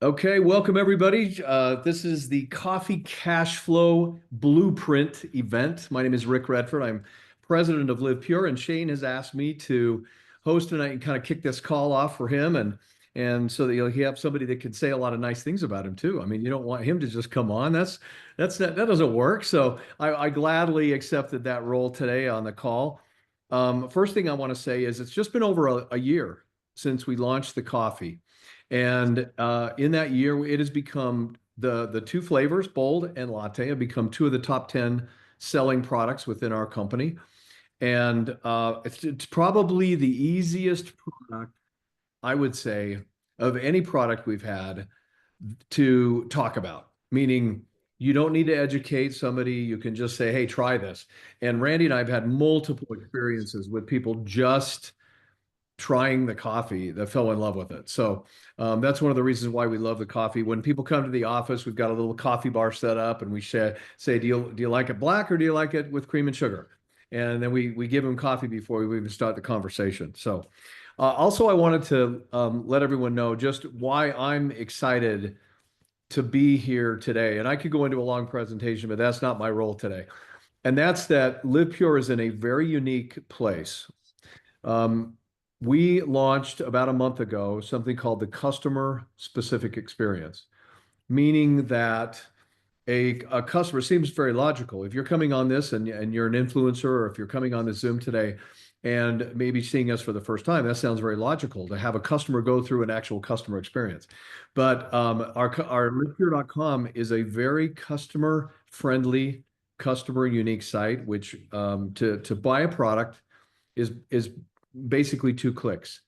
Okay, welcome everybody. This is the Coffee Cash Flow Blueprint event. My name is Rick Redford. I'm president of Live Pure, and Shane has asked me to host tonight and kind of kick this call off for him, and so that he have somebody that can say a lot of nice things about him too. I mean, you don't want him to just come on. That doesn't work. So I gladly accepted that role today on the call. First thing I want to say is it's just been over a year since we launched the coffee. And in that year, it has become the two flavors, bold and latte, have become two of the top 10 selling products within our company. And it's probably the easiest product, I would say, of any product we've had to talk about, meaning you don't need to educate somebody. You can just say, hey, try this. And Randy and I have had multiple experiences with people just trying the coffee that fell in love with it. So that's one of the reasons why we love the coffee. When people come to the office, we've got a little coffee bar set up, and we say, do you like it black or do you like it with cream and sugar? And then we give them coffee before we even start the conversation. So also, I wanted to let everyone know just why I'm excited to be here today. And I could go into a long presentation, but that's not my role today. And that's that Live Pure is in a very unique place. Um, we launched about a month ago something called the customer specific experience, meaning that a customer seems very logical. If you're coming on this and you're an influencer, or if you're coming on this Zoom today and maybe seeing us for the first time, that sounds very logical to have a customer go through an actual customer experience. But our livepure.com is a very customer friendly, customer unique site, which to buy a product is basically 2 clicks.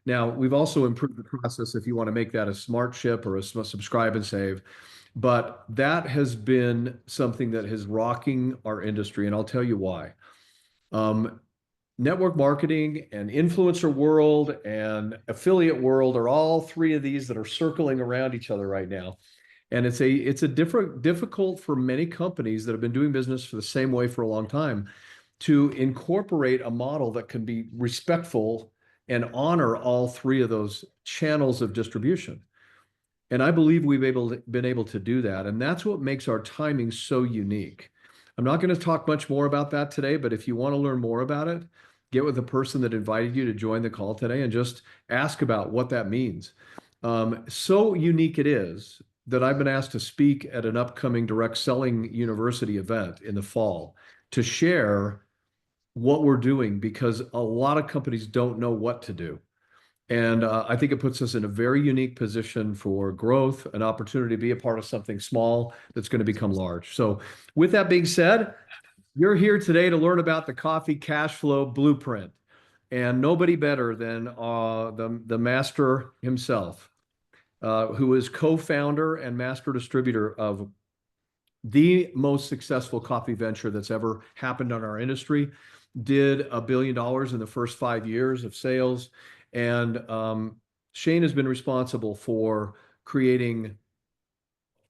Now, we've also improved the process if you want to make that a smart ship or a subscribe and save. But that has been something that is rocking our industry, and I'll tell you why. Um, Network marketing and influencer world and affiliate world are all three of these that are circling around each other right now. And it's a difficult for many companies that have been doing business for the same way for a long time to incorporate a model that can be respectful and honor all three of those channels of distribution. And I believe been able to do that. And that's what makes our timing so unique. I'm not going to talk much more about that today, but if you want to learn more about it, get with the person that invited you to join the call today and just ask about what that means. So unique it is that I've been asked to speak at an upcoming direct selling university event in the fall to share what we're doing because a lot of companies don't know what to do. And I think it puts us in a very unique position for growth, an opportunity to be a part of something small that's going to become large. So, with that being said, you're here today to learn about the Coffee Cash Flow Blueprint, and nobody better than the master himself, who is co-founder and master distributor of the most successful coffee venture that's ever happened on our industry. Did $1 billion in the first 5 years of sales. And Shane has been responsible for creating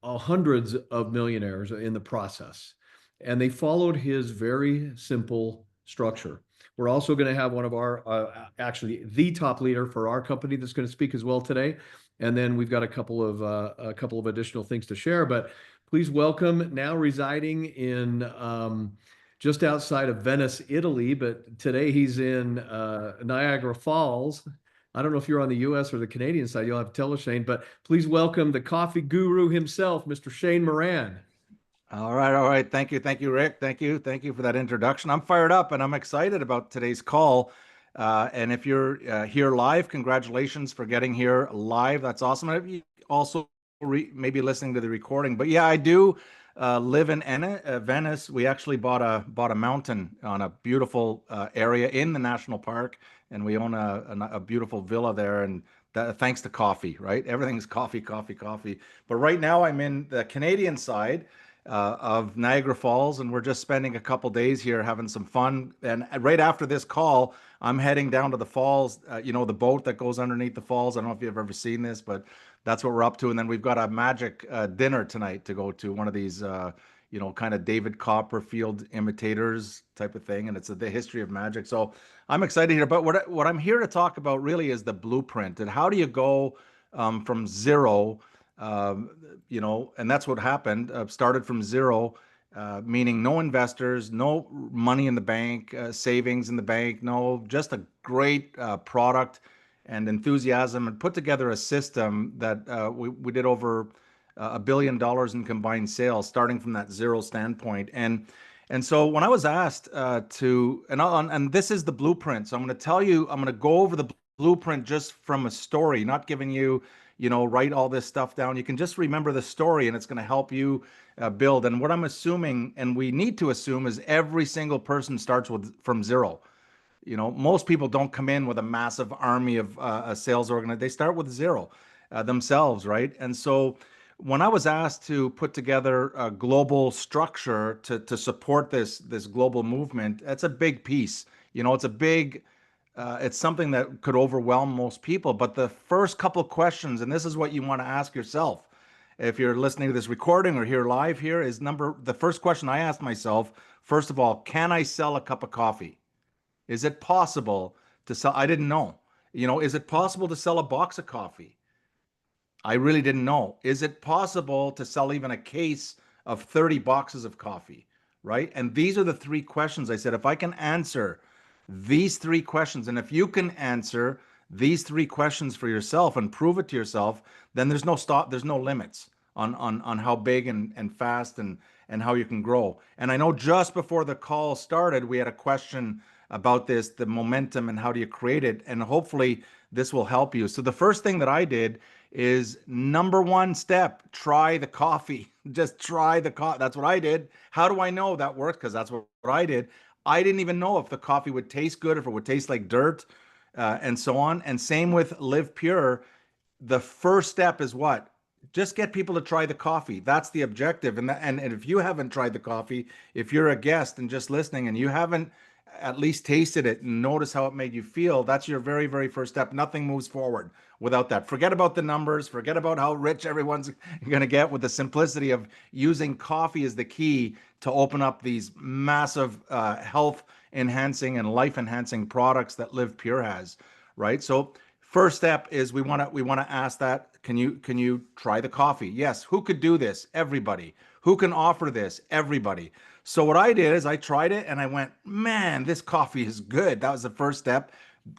hundreds of millionaires in the process. And they followed his very simple structure. We're also going to have one of our, actually, the top leader for our company that's going to speak as well today. And then we've got a couple of additional things to share. But please welcome, now residing in just outside of Venice, Italy, but today he's in Niagara Falls. I don't know if you're on the US or the Canadian side. You'll have to tell us, Shane, but please welcome the coffee guru himself, Mr. Shane Morand. All right, all right. Thank you, Rick. Thank you for that introduction. I'm fired up and I'm excited about today's call. And if you're here live, congratulations for getting here live. That's awesome. And if you also maybe listening to the recording, but yeah, I do live in Venice. We actually bought a mountain on a beautiful area in the national park, and we own a beautiful villa there. And thanks to coffee, right? Everything's coffee, coffee, coffee. But right now, I'm in the Canadian side of Niagara Falls, and we're just spending a couple days here having some fun. And right after this call, I'm heading down to the falls. The boat that goes underneath the falls. I don't know if you've ever seen this, but that's what we're up to. And then we've got a magic dinner tonight to go to, one of these, kind of David Copperfield imitators type of thing. And it's the history of magic. So I'm excited here. But what I'm here to talk about really is the blueprint and how do you go from zero Um, and that's what happened. Started from zero, meaning no investors, no money in the bank, savings in the bank, no, just a great product and enthusiasm, and put together a system that we did over $1 billion in combined sales, starting from that zero standpoint. And so when I was asked and this is the blueprint. So I'm going to tell you, I'm going to go over the blueprint just from a story, not giving you, write all this stuff down. You can just remember the story and it's going to help you build. And what I'm assuming, and we need to assume, is every single person starts from zero. Most people don't come in with a massive army of a sales organization. They start with zero themselves, right? And so when I was asked to put together a global structure to support this global movement, that's a big piece. It's something that could overwhelm most people. But the first couple questions, and this is what you want to ask yourself if you're listening to this recording or here live here, the first question I asked myself, first of all, can I sell a cup of coffee? Is it possible to sell? I didn't know. Is it possible to sell a box of coffee? I really didn't know. Is it possible to sell even a case of 30 boxes of coffee? Right. And these are the three questions I said, if I can answer these three questions, and if you can answer these three questions for yourself and prove it to yourself, then there's no stop, there's no limits on how big and fast and how you can grow. And I know just before the call started, we had a question about this, the momentum and how do you create it. And hopefully this will help you. So the first thing that I did is number one step, try the coffee. Just try the coffee. That's what I did. How do I know that worked? Because that's what I did. I didn't even know if the coffee would taste good, if it would taste like dirt, and so on. And same with Live Pure. The first step is what? Just get people to try the coffee. That's the objective. And if you haven't tried the coffee, if you're a guest and just listening and you haven't at least tasted it and notice how it made you feel, that's your very, very first step. Nothing moves forward without that. Forget about the numbers. Forget about how rich everyone's going to get, with the simplicity of using coffee as the key to open up these massive health enhancing and life enhancing products that Live Pure has, right? So first step is we want to ask that, can you try the coffee? Yes. Who could do this? Everybody. Who can offer this? Everybody. So what I did is I tried it and I went, man, this coffee is good. That was the first step.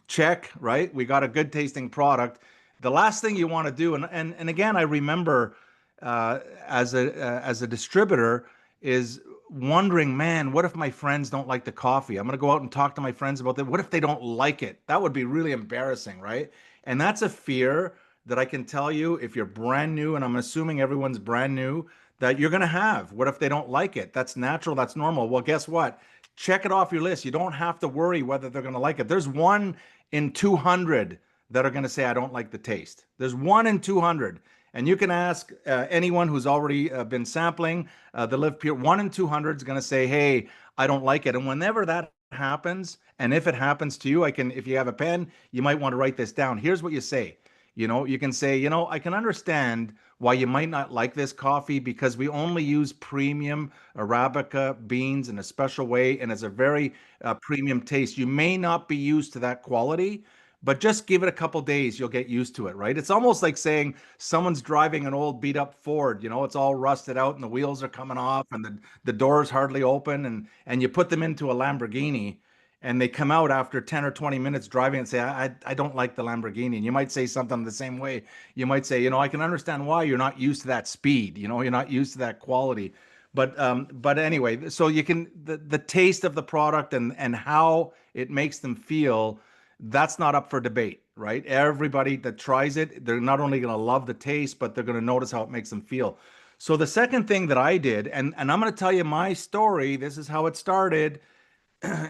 Check, right? We got a good tasting product. The last thing you want to do, and again, I remember as a distributor, is wondering, man, what if my friends don't like the coffee? I'm going to go out and talk to my friends about that. What if they don't like it? That would be really embarrassing, right? And that's a fear that I can tell you, if you're brand new, and I'm assuming everyone's brand new, that you're going to have. What if they don't like it? That's natural. That's normal. Well, guess what? Check it off your list. You don't have to worry whether they're going to like it. There's 1 in 200 that are going to say, I don't like the taste. There's 1 in 200. And you can ask anyone who's already been sampling the Live Pure. 1 in 200 is going to say, hey, I don't like it. And whenever that happens, and if it happens to you, if you have a pen, you might want to write this down. Here's what you say. You can say, I can understand why you might not like this coffee, because we only use premium Arabica beans in a special way, and it's a very premium taste. You may not be used to that quality, but just give it a couple days, you'll get used to it, right? It's almost like saying someone's driving an old beat up Ford, it's all rusted out and the wheels are coming off and the doors hardly open, and you put them into a Lamborghini and they come out after 10 or 20 minutes driving and say, I don't like the Lamborghini. And you might say something the same way. You might say, I can understand why you're not used to that speed. You're not used to that quality. But anyway, so you can, the taste of the product and how it makes them feel, that's not up for debate, right? Everybody that tries it, they're not only going to love the taste, but they're going to notice how it makes them feel. So the second thing that I did, and I'm going to tell you my story, this is how it started,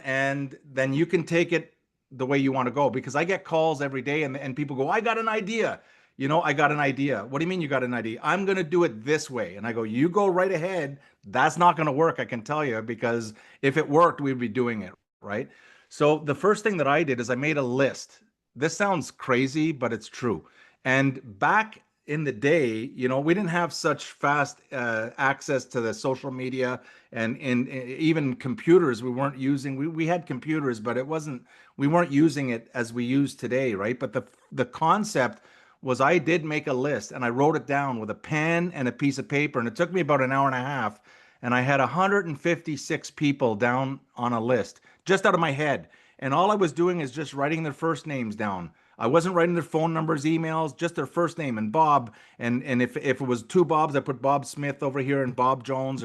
and then you can take it the way you want to go, because I get calls every day and people go, I got an idea. I got an idea. What do you mean you got an idea? I'm going to do it this way. And I go, you go right ahead. That's not going to work, I can tell you, because if it worked, we'd be doing it, right? So the first thing that I did is I made a list. This sounds crazy, but it's true. And back in the day, we didn't have such fast access to the social media and even computers. We weren't using. We had computers, but we weren't using it as we use today, right? But the concept was I did make a list and I wrote it down with a pen and a piece of paper. And it took me about an hour and a half. And I had 156 people down on a list just out of my head. And all I was doing is just writing their first names down. I wasn't writing their phone numbers, emails, just their first name and Bob. And if it was two Bobs, I put Bob Smith over here and Bob Jones.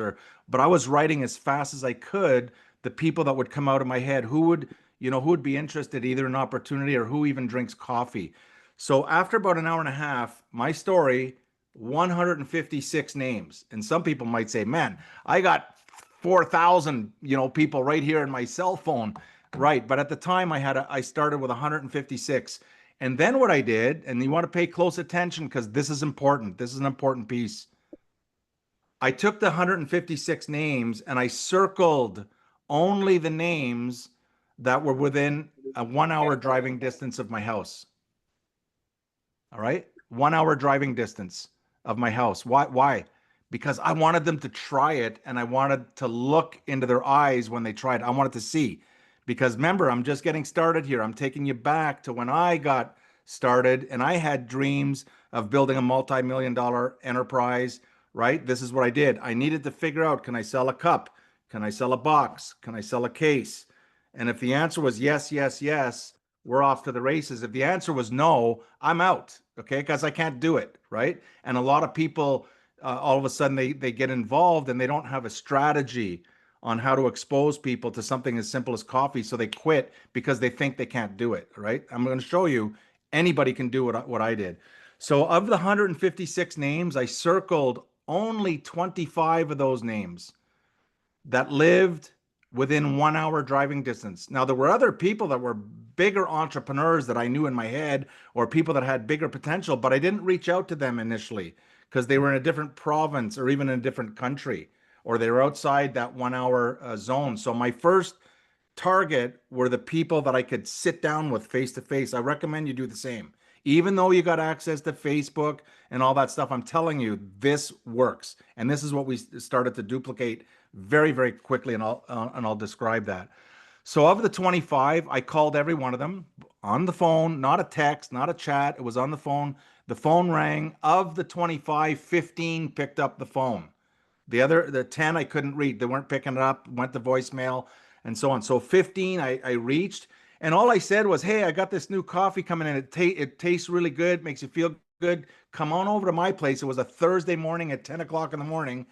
But I was writing as fast as I could the people that would come out of my head, who would be interested either in opportunity or who even drinks coffee. So after about an hour and a half, my story, 156 names. And some people might say, man, I got 4,000, people right here in my cell phone. Right. But at the time I started with 156. And then what I did, and you want to pay close attention because this is important. This is an important piece. I took the 156 names and I circled only the names that were within a 1 hour driving distance of my house. All right. 1 hour driving distance of my house. Why? Because I wanted them to try it and I wanted to look into their eyes when they tried. I wanted to see. Because remember, I'm just getting started here. I'm taking you back to when I got started and I had dreams of building a multi-million-dollar enterprise, right? This is what I did. I needed to figure out, can I sell a cup? Can I sell a box? Can I sell a case? And if the answer was yes, yes, yes, we're off to the races. If the answer was no, I'm out, okay? Because I can't do it, right? And a lot of people, all of a sudden, they get involved and they don't have a strategy on how to expose people to something as simple as coffee. So they quit because they think they can't do it, right? I'm going to show you anybody can do what I did. So of the 156 names, I circled only 25 of those names that lived within 1 hour driving distance. Now, there were other people that were bigger entrepreneurs that I knew in my head or people that had bigger potential, but I didn't reach out to them initially because they were in a different province or even in a different country, or they were outside that 1 hour zone. So my first target were the people that I could sit down with face to face. I recommend you do the same. Even though you got access to Facebook and all that stuff, I'm telling you, this works. And this is what we started to duplicate very, very quickly, and I'll describe that. So of the 25, I called every one of them on the phone, not a text, not a chat. It was on the phone. The phone rang. Of the 25, 15 picked up the phone. The 10 I couldn't read. They weren't picking it up, went to voicemail and so on. So 15 I reached, and all I said was, hey, I got this new coffee coming in. It tastes really good, makes you feel good. Come on over to my place. It was a Thursday morning at 10 o'clock in the morning.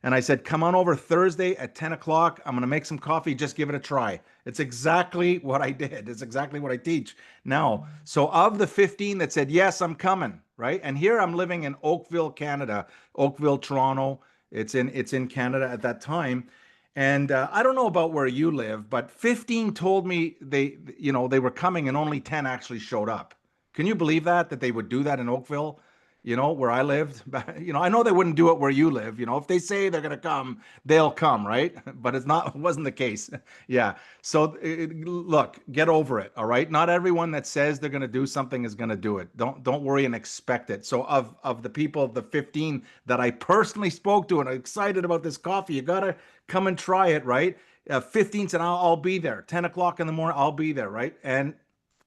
And I said, come on over Thursday at 10 o'clock. I'm going to make some coffee. Just give it a try. It's exactly what I did. It's exactly what I teach now. So of the 15 that said, yes, I'm coming, right? And here I'm living in Oakville, Canada, Oakville, Toronto. It's in Canada at that time. And I don't know about where you live, but 15 told me they were coming and only 10 actually showed up. Can you believe that they would do that in Oakville? Where I lived, I know they wouldn't do it where you live. If they say they're going to come, they'll come, right? But it wasn't the case. Yeah. So look, get over it. All right. Not everyone that says they're going to do something is going to do it. Don't worry and expect it. So of the people, the 15 that I personally spoke to and I'm excited about this coffee, you got to come and try it, right? 15 said, I'll be there. 10 o'clock in the morning, I'll be there, right? And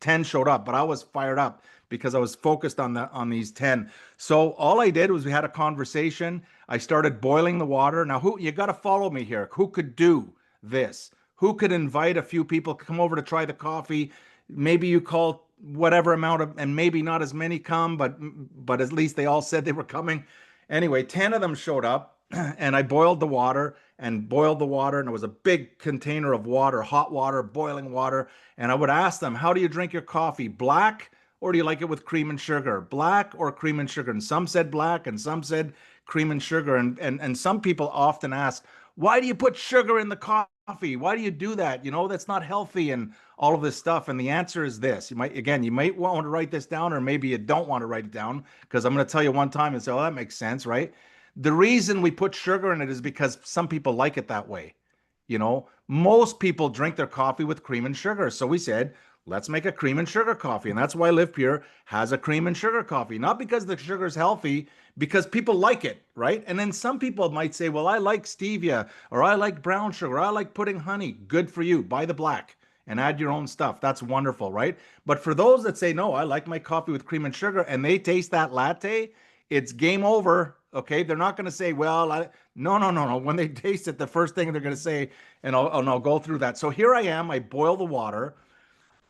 10 showed up, but I was fired up because I was focused on these 10. So all I did was we had a conversation. I started boiling the water. Now, you got to follow me here. Who could do this? Who could invite a few people, come over to try the coffee? Maybe you call whatever amount of, and maybe not as many come, but at least they all said they were coming. Anyway, 10 of them showed up and I boiled the water and it was a big container of water, hot water, boiling water. And I would ask them, how do you drink your coffee? Black, or do you like it with cream and sugar? Black or cream and sugar? And some said black and some said cream and sugar. And some people often ask, why do you put sugar in the coffee? Why do you do that? That's not healthy and all of this stuff. And the answer is this. You might want to write this down, or maybe you don't want to write it down, because I'm going to tell you one time and say, oh, that makes sense, right? The reason we put sugar in it is because some people like it that way. Most people drink their coffee with cream and sugar. So we said, let's make a cream and sugar coffee. And that's why Live Pure has a cream and sugar coffee. Not because the sugar is healthy, because people like it, right? And then some people might say, well, I like stevia, or I like brown sugar, or I like putting honey. Good for you. Buy the black and add your own stuff. That's wonderful, right? But for those that say, no, I like my coffee with cream and sugar, and they taste that latte, it's game over. Okay. They're not going to say, well, no, no, no, no. When they taste it, the first thing they're going to say, and I'll go through that. So here I am. I boil the water.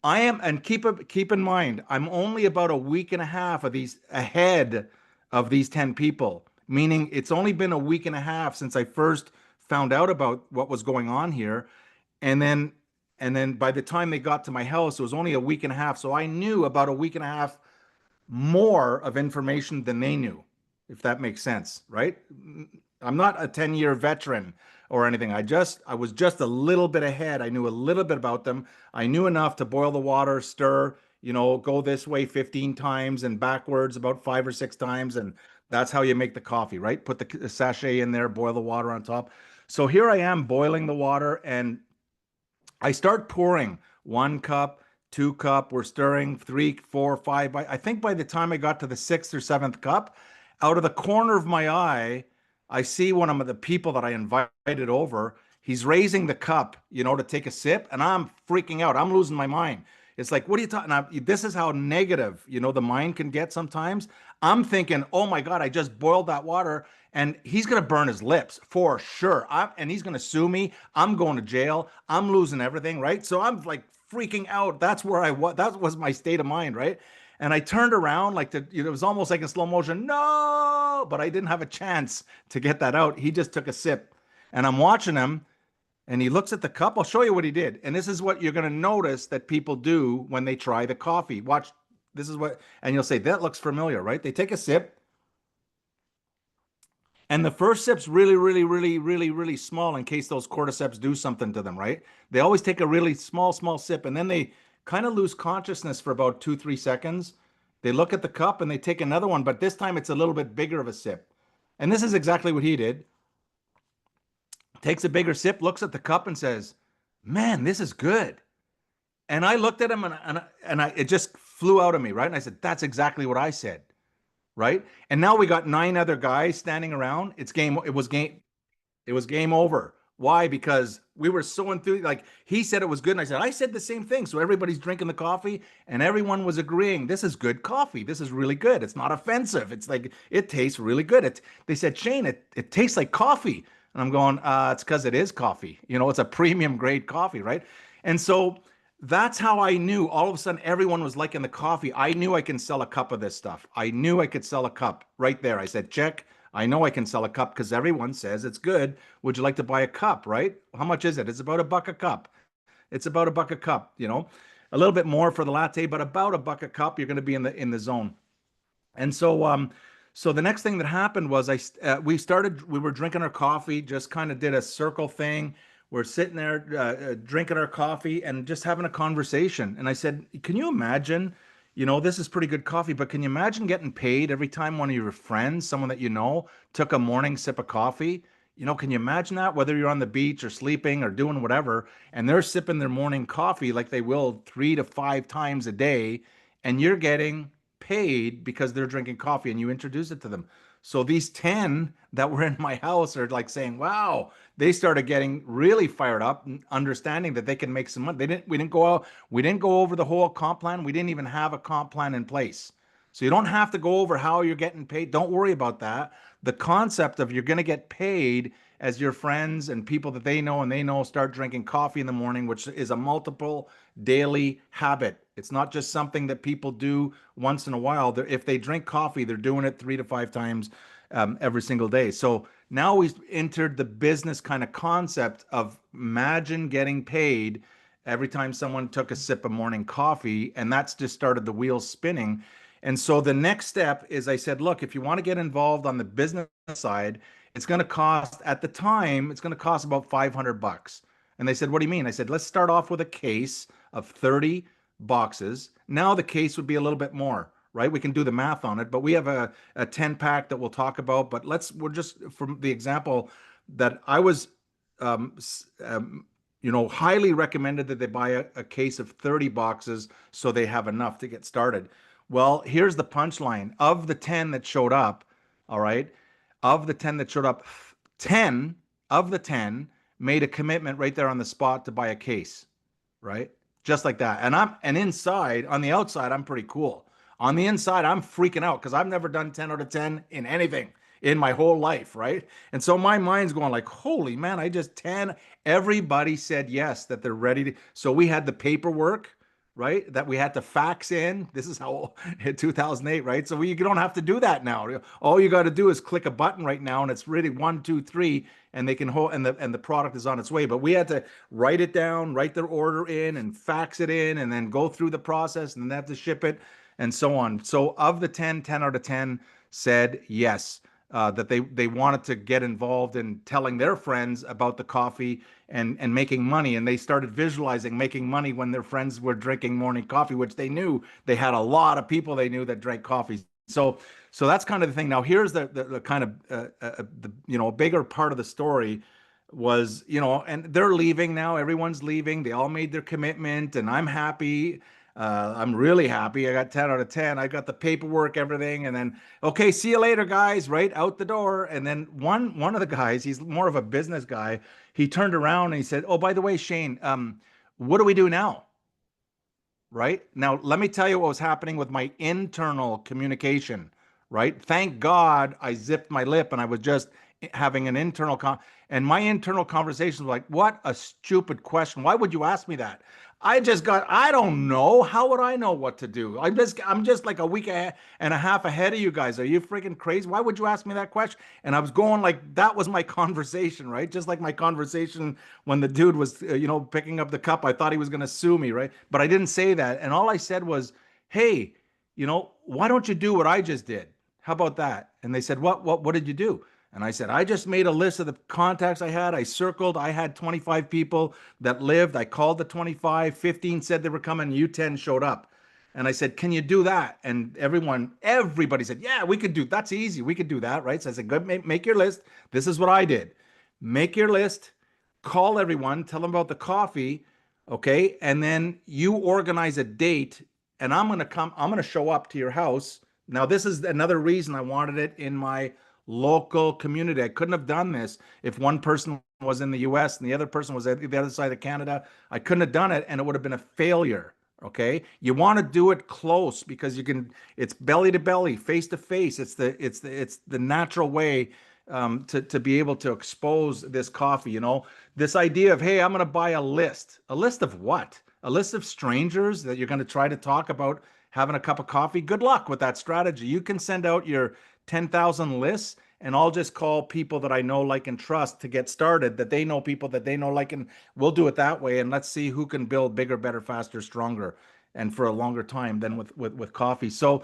I am, and keep in mind, I'm only about a week and a half of these ahead of these 10 people, meaning it's only been a week and a half since I first found out about what was going on here. And then by the time they got to my house, it was only a week and a half. So I knew about a week and a half more of information than they knew, if that makes sense, right? I'm not a 10-year veteran or anything. I was just a little bit ahead. I knew a little bit about them. I knew enough to boil the water, stir, go this way 15 times and backwards about 5 or 6 times. And that's how you make the coffee, right? Put the sachet in there, boil the water on top. So here I am boiling the water, and I start pouring 1 cup, 2 cup. We're stirring 3, 4, 5. I think by the time I got to the sixth or seventh cup, out of the corner of my eye, I see one of the people that I invited over. He's raising the cup, to take a sip, and I'm freaking out. I'm losing my mind. It's like, what are you talking? This is how negative, the mind can get sometimes. I'm thinking, oh my God, I just boiled that water, and he's going to burn his lips for sure. And he's going to sue me. I'm going to jail. I'm losing everything, right? So I'm like freaking out. That's where I was. That was my state of mind, right? And I turned around it was almost like in slow motion. No, but I didn't have a chance to get that out. He just took a sip, and I'm watching him, and he looks at the cup. I'll show you what he did. And this is what you're going to notice that people do when they try the coffee. Watch. This is what, and you'll say, that looks familiar, right? They take a sip, and the first sip's really, really, really, really, really small in case those cordyceps do something to them, right? They always take a really small, small sip, and then they kind of lose consciousness for about 2, 3 seconds. They look at the cup and they take another one, but this time it's a little bit bigger of a sip. And this is exactly what he did. Takes a bigger sip, looks at the cup and says, man, this is good. And I looked at him, and it just flew out of me, right? And I said, that's exactly what I said. Right. And now we got 9 other guys standing around. It was game over. Why? Because we were so enthused. Like, he said it was good, and I said the same thing. So everybody's drinking the coffee, and everyone was agreeing, this is good coffee. This is really good. It's not offensive. It's like, it tastes really good. They said, Shane, it tastes like coffee. And I'm going, it's because it is coffee. It's a premium grade coffee, right? And so that's how I knew. All of a sudden, everyone was liking the coffee. I knew I can sell a cup of this stuff. I knew I could sell a cup right there. I said, check. I know I can sell a cup because everyone says it's good. Would you like to buy a cup, right? How much is it? It's about $1 a cup. It's about $1 a cup, a little bit more for the latte, but about $1 a cup. You're going to be in the zone. And so the next thing that happened was we were drinking our coffee, just kind of did a circle thing. We're sitting there drinking our coffee and just having a conversation. And I said, can you imagine, this is pretty good coffee, but can you imagine getting paid every time one of your friends, someone that took a morning sip of coffee? Can you imagine that? Whether you're on the beach or sleeping or doing whatever, and they're sipping their morning coffee like they will 3 to 5 times a day, and you're getting paid because they're drinking coffee and you introduce it to them. So these 10 that were in my house are like saying, wow, they started getting really fired up and understanding that they can make some money. We didn't go over the whole comp plan. We didn't even have a comp plan in place. So you don't have to go over how you're getting paid. Don't worry about that. The concept of you're going to get paid as your friends and people that they know and they know start drinking coffee in the morning, which is a multiple daily habit. It's not just something that people do once in a while. If they drink coffee, they're doing it 3 to 5 times every single day. So now we've entered the business kind of concept of imagine getting paid every time someone took a sip of morning coffee, and that's just started the wheels spinning. And so the next step is I said, look, if you want to get involved on the business side, it's going to cost, at the time, it's going to cost about $500. And they said, what do you mean? I said, let's start off with a case of 30 boxes. Now the case would be a little bit more, right? We can do the math on it, but we have a 10 pack that we'll talk about. But we're just from the example that I was, highly recommended that they buy a case of 30 boxes so they have enough to get started. Well, here's the punchline. Of the 10 that showed up, all right, of the 10 that showed up, 10 of the 10 made a commitment right there on the spot to buy a case, right? just like that. And inside, on the outside, I'm pretty cool. On the inside, I'm freaking out because I've never done 10 out of 10 in anything in my whole life, right? And so my mind's going like, holy man, I just 10. Everybody said yes, that they're ready to. So we had the paperwork, right? That we had to fax in. This is how in 2008, right? So you don't have to do that now. All you got to do is click a button right now, and it's really 1, 2, 3, and they can hold, and the product is on its way. But we had to write it down, write their order in, and fax it in, and then go through the process, and then have to ship it, and so on. So of the 10 out of 10 said yes. That they wanted to get involved in telling their friends about the coffee and making money, and they started visualizing making money when their friends were drinking morning coffee, which they knew they had a lot of people they knew that drank coffee. So that's kind of the thing. Now here's the kind of the bigger part of the story was, and they're leaving now. Everyone's leaving. They all made their commitment, and I'm happy. I'm really happy. I got 10 out of 10. I got the paperwork, everything, and then okay, see you later, guys. Right out the door. And then one of the guys, he's more of a business guy. He turned around and he said, "Oh, by the way, Shane, what do we do now?" Right now, let me tell you what was happening with my internal communication. Right, thank God I zipped my lip and I was just having an and my internal conversation was like, what a stupid question. Why would you ask me that? I don't know. How would I know what to do? I'm just like a week and a half ahead of you guys. Are you freaking crazy? Why would you ask me that question? And I was going like, that was my conversation, right? Just like my conversation when the dude was, picking up the cup. I thought he was going to sue me, right? But I didn't say that. And all I said was, hey, why don't you do what I just did? How about that? And they said, what did you do? And I said, I just made a list of the contacts I had. I circled, I had 25 people that lived. I called the 25, 15 said they were coming, you 10 showed up. And I said, can you do that? And everybody said, yeah, we could do, that's easy. We could do that, right? So I said, good, make your list. This is what I did. Make your list, call everyone, tell them about the coffee, okay? And then you organize a date, and I'm going to show up to your house. Now, this is another reason I wanted it in my local community. I couldn't have done this if one person was in the US and the other person was at the other side of Canada. I couldn't have done it, and it would have been a failure. Okay. You want to do it close because it's belly to belly, face to face. It's the natural way to be able to expose this coffee. This idea of, hey, I'm going to buy a list. A list of what? A list of strangers that you're going to try to talk about having a cup of coffee. Good luck with that strategy. You can send out your 10,000 lists, and I'll just call people that I know, like, and trust to get started, that they know people that they know, like, and we'll do it that way. And let's see who can build bigger, better, faster, stronger, and for a longer time than with coffee. So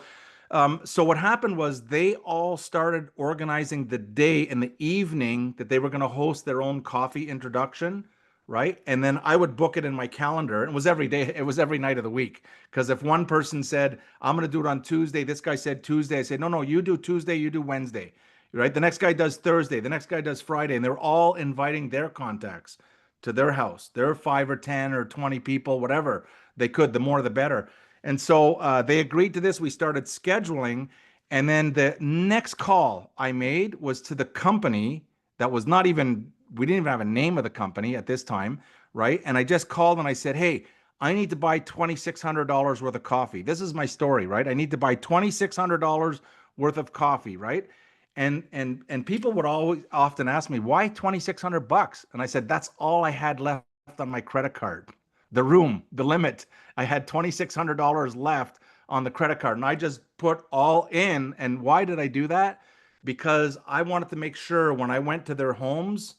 what happened was they all started organizing the day in the evening that they were going to host their own coffee introduction, right? And then I would book it in my calendar. It was every day, it was every night of the week. Because if one person said, I'm going to do it on Tuesday, this guy said Tuesday, I said, no, you do Tuesday, you do Wednesday, right? The next guy does Thursday, the next guy does Friday, and they're all inviting their contacts to their house, their 5 or 10 or 20 people, whatever they could, the more the better. And so they agreed to this. We started scheduling. And then the next call I made was to the company that was not even, we didn't even have a name of the company at this time, right? And I just called and I said, hey, I need to buy $2,600 worth of coffee. This is my story, right? I need to buy $2,600 worth of coffee, right? And people would always often ask me, why 2,600 bucks? And I said, that's all I had left on my credit card. The limit. I had $2,600 left on the credit card, and I just put all in. And why did I do that? Because I wanted to make sure when I went to their homes,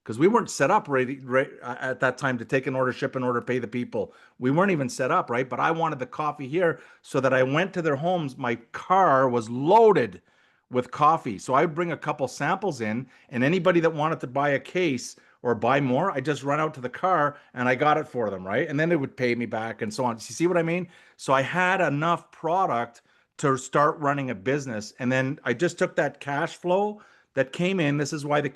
because we weren't set up ready, at that time to take an order, ship an order, pay the people. We weren't even set up, right? But I wanted the coffee here so that I went to their homes. My car was loaded with coffee. So I would bring a couple samples in, and anybody that wanted to buy a case or buy more, I just run out to the car and I got it for them, right? And then they would pay me back and so on. You see what I mean? So I had enough product to start running a business. And then I just took that cash flow that came in. This is why the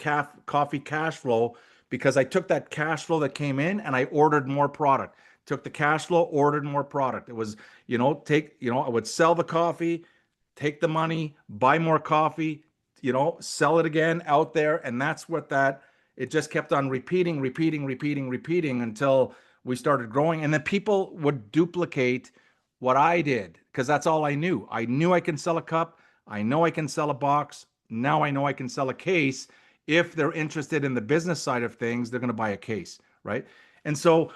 coffee cash flow, because I took that cash flow that came in and I ordered more product. Took the cash flow, ordered more product. It was, I would sell the coffee, take the money, buy more coffee, sell it again out there. And that's what it just kept on repeating until We started growing, and then people would duplicate what I did because that's all I knew. I knew I can sell a cup. I know I can sell a box. Now I know I can sell a case. If they're interested in the business side of things, they're going to buy a case, right? And so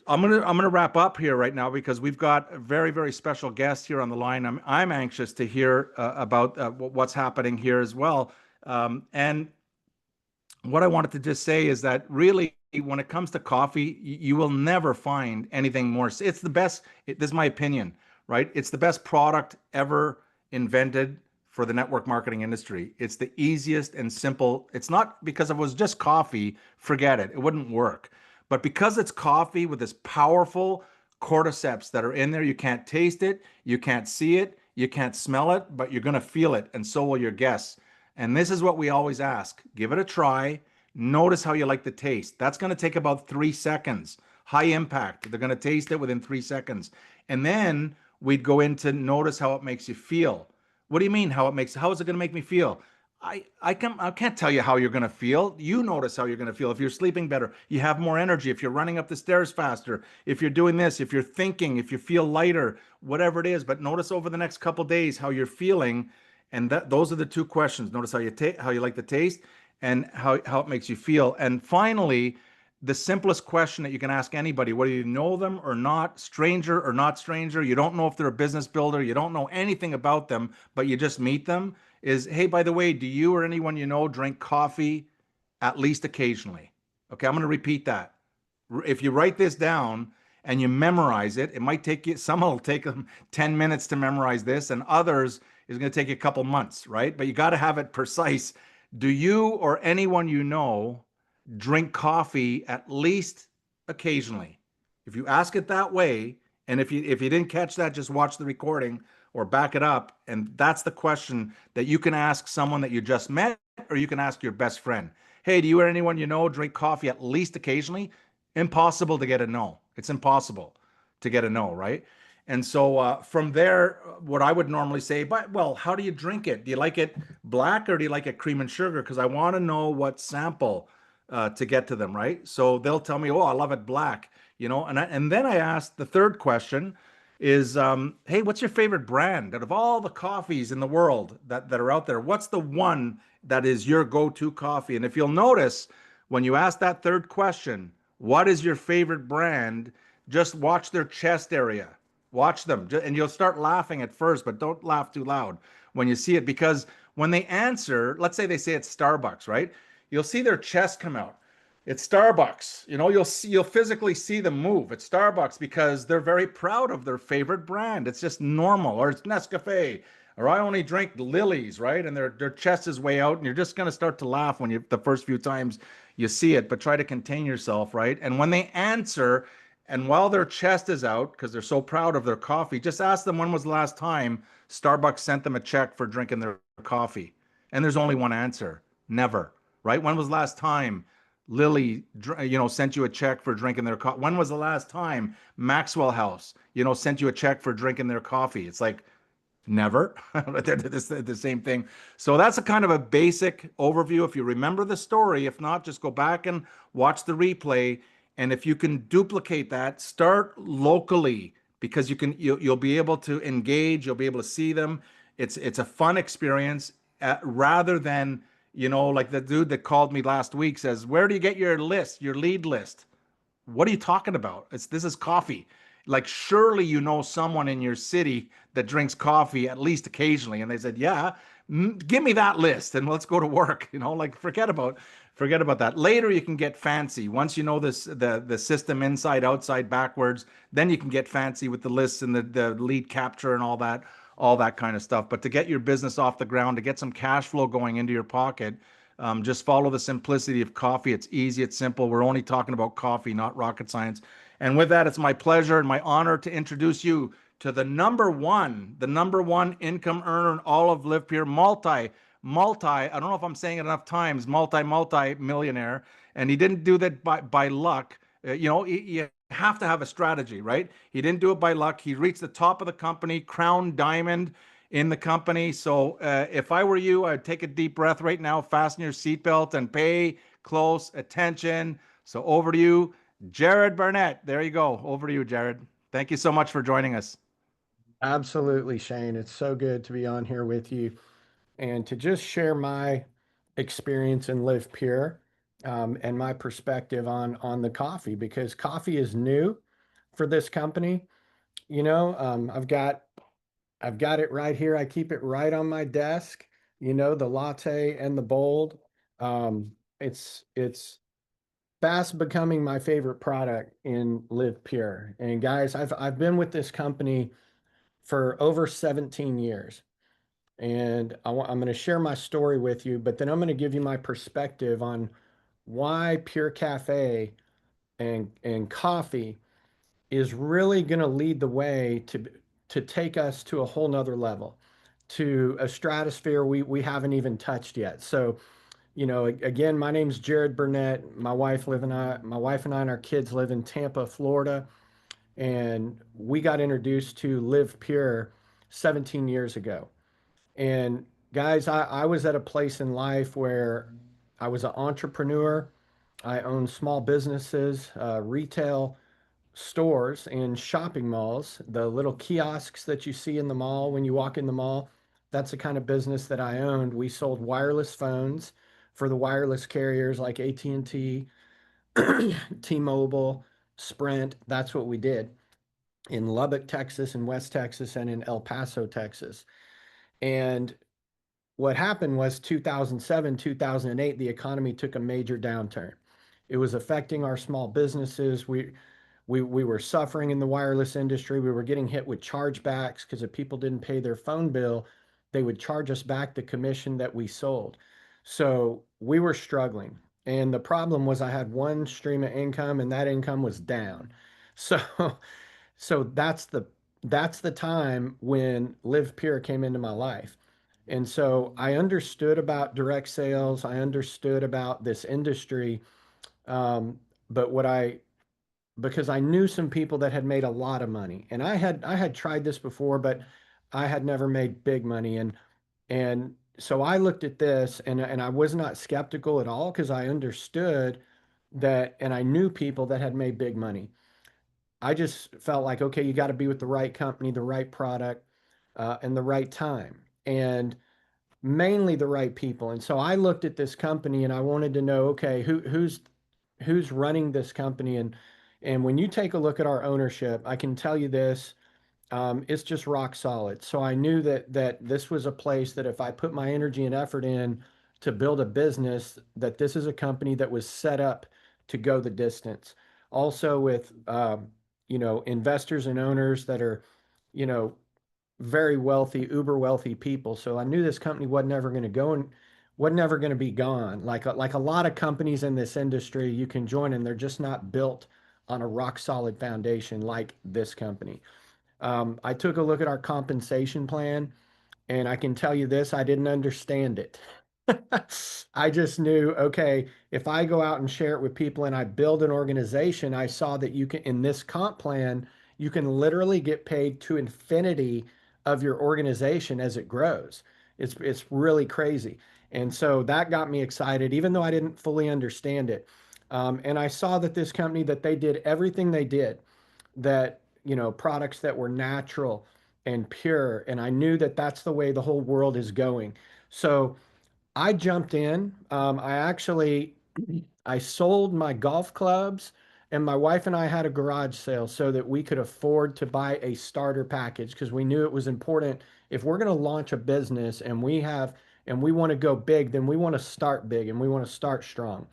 I'm gonna wrap up here right now because we've got a very, very special guest here on the line. I'm anxious to hear about what's happening here as well. And what I wanted to just say is that really, when it comes to coffee, you will never find anything more. It's the best. This is my opinion, right? It's the best product ever invented for the network marketing industry. It's the easiest and simple. It's not because if it was just coffee, forget it. It wouldn't work. But because it's coffee with this powerful cordyceps that are in there, you can't taste it, you can't see it, you can't smell it, but you're going to feel it, and so will your guests. And this is what we always ask. Give it a try. Notice how you like the taste. That's going to take about 3 seconds. High impact. They're going to taste it within 3 seconds. And then we'd go into notice how it makes you feel. What do you mean how is it going to make me feel? I can't tell you how you're going to feel. You notice how you're going to feel. If you're sleeping better, you have more energy. If you're running up the stairs faster, if you're doing this, if you're thinking, if you feel lighter, whatever it is. But notice over the next couple days how you're feeling, and those are the two questions. Notice how you like the taste, and how it makes you feel. And finally, the simplest question that you can ask anybody, whether you know them or not, stranger or not stranger, you don't know if they're a business builder, you don't know anything about them, but you just meet them, is, hey, by the way, do you or anyone you know drink coffee at least occasionally? Okay, I'm going to repeat that. If you write this down and you memorize it, it might take you, some will take them 10 minutes to memorize this, and others is going to take you a couple months, right? But you got to have it precise. Do you or anyone you know drink coffee at least occasionally? If you ask it that way, and if you didn't catch that, just watch the recording or back it up. And that's the question that you can ask someone that you just met, or you can ask your best friend. Hey, do you or anyone you know drink coffee at least occasionally? Impossible to get a no. It's impossible to get a no, right? And so from there, what I would normally say, but well, how do you drink it? Do you like it black or do you like it cream and sugar? Because I want to know what sample to get to them, right? So they'll tell me, oh, I love it black, and then I ask the third question is, hey, what's your favorite brand out of all the coffees in the world that are out there? What's the one that is your go-to coffee? And if you'll notice, when you ask that third question, what is your favorite brand? Just watch their chest area. Watch them, and you'll start laughing at first, but don't laugh too loud when you see it, because when they answer, let's say they say it's Starbucks, right? You'll see their chest come out. It's Starbucks. You'll physically see them move. It's Starbucks because they're very proud of their favorite brand. It's just normal, or it's Nescafe, or I only drink Lily's, right? And their chest is way out, and you're just gonna start to laugh when the first few times you see it, but try to contain yourself, right? And when they answer, and while their chest is out because they're so proud of their coffee, just ask them when was the last time Starbucks sent them a check for drinking their coffee. And there's only one answer: never, right? When was the last time Lily, sent you a check for drinking their coffee? When was the last time Maxwell House, sent you a check for drinking their coffee? It's like, never. They're the same thing. So that's a kind of a basic overview. If you remember the story, if not, just go back and watch the replay. And if you can duplicate that, start locally, because you'll be able to engage, you'll be able to see them. It's a fun experience, rather than, like the dude that called me last week says, where do you get your lead list? What are you talking about? This is coffee. Like, surely you know someone in your city that drinks coffee at least occasionally. And they said, yeah, give me that list and let's go to work. Like, forget about that. Later you can get fancy. Once you know the system inside, outside, backwards, then you can get fancy with the lists and the lead capture and all that kind of stuff. But to get your business off the ground, to get some cash flow going into your pocket, just follow the simplicity of coffee. It's easy, it's simple. We're only talking about coffee, not rocket science. And with that, it's my pleasure and my honor to introduce you to the number one income earner in all of Live Pure, I don't know if I'm saying it enough times, multi millionaire. And he didn't do that by luck. You have to have a strategy, right? He didn't do it by luck. He reached the top of the company, crown diamond in the company. So if I were you, I'd take a deep breath right now, fasten your seatbelt, and pay close attention. So over to you, Jared Burnett. There you go. Over to you, Jared. Thank you so much for joining us. Absolutely, Shane. It's so good to be on here with you and to just share my experience in Live Pure, and my perspective on the coffee because coffee is new for this company. I've got it right here. I keep it right on my desk. The latte and the bold. It's fast becoming my favorite product in Live Pure. And guys, I've been with this company for over 17 years. And I'm going to share my story with you, but then I'm going to give you my perspective on why Pure Cafe and coffee is really going to lead the way to take us to a whole nother level, to a stratosphere we haven't even touched yet. So, again, my name's Jared Burnett. My wife and I and our kids live in Tampa, Florida, and we got introduced to Live Pure 17 years ago. And guys, I was at a place in life where I was an entrepreneur. I owned small businesses, retail stores and shopping malls, the little kiosks that you see in the mall when you walk in the mall. That's the kind of business that I owned. We sold wireless phones for the wireless carriers like AT&T, T-Mobile, Sprint. That's what we did in Lubbock, Texas, and West Texas, and in El Paso, Texas. And what happened was 2007, 2008, the economy took a major downturn. It was affecting our small businesses. We were suffering in the wireless industry. We were getting hit with chargebacks because if people didn't pay their phone bill, they would charge us back the commission that we sold. So we were struggling. And the problem was I had one stream of income and that income was down. So so that's the time when Live Pure came into my life. And so I understood about direct sales. I understood about this industry. Um, but because I knew some people that had made a lot of money, and I had tried this before, but I had never made big money, and so I looked at this, and I was not skeptical at all because I understood that, and I knew people that had made big money. I just felt like, okay, you got to be with the right company, the right product, and the right time. And mainly the right people. And so I looked at this company and I wanted to know, okay, who's running this company? And when you take a look at our ownership, I can tell you this, it's just rock solid. So I knew that this was a place that if I put my energy and effort in to build a business, that this is a company that was set up to go the distance. Also with investors and owners that are, you know, very wealthy, uber wealthy people. So I knew this company wasn't ever going to go and wasn't never going to be gone. Like a lot of companies in this industry, you can join and they're just not built on a rock solid foundation like this company. I took a look at our compensation plan, and I can tell you this, I didn't understand it. I just knew, okay, if I go out and share it with people and I build an organization, I saw that you can, in this comp plan, you can literally get paid to infinity of your organization as it grows. It's really crazy. And so that got me excited, even though I didn't fully understand it. And I saw that this company, that they did everything they did, that, products that were natural and pure. And I knew that that's the way the whole world is going. So I jumped in. I sold my golf clubs, and my wife and I had a garage sale so that we could afford to buy a starter package because we knew it was important. If we're going to launch a business and we want to go big, then we want to start big and we want to start strong.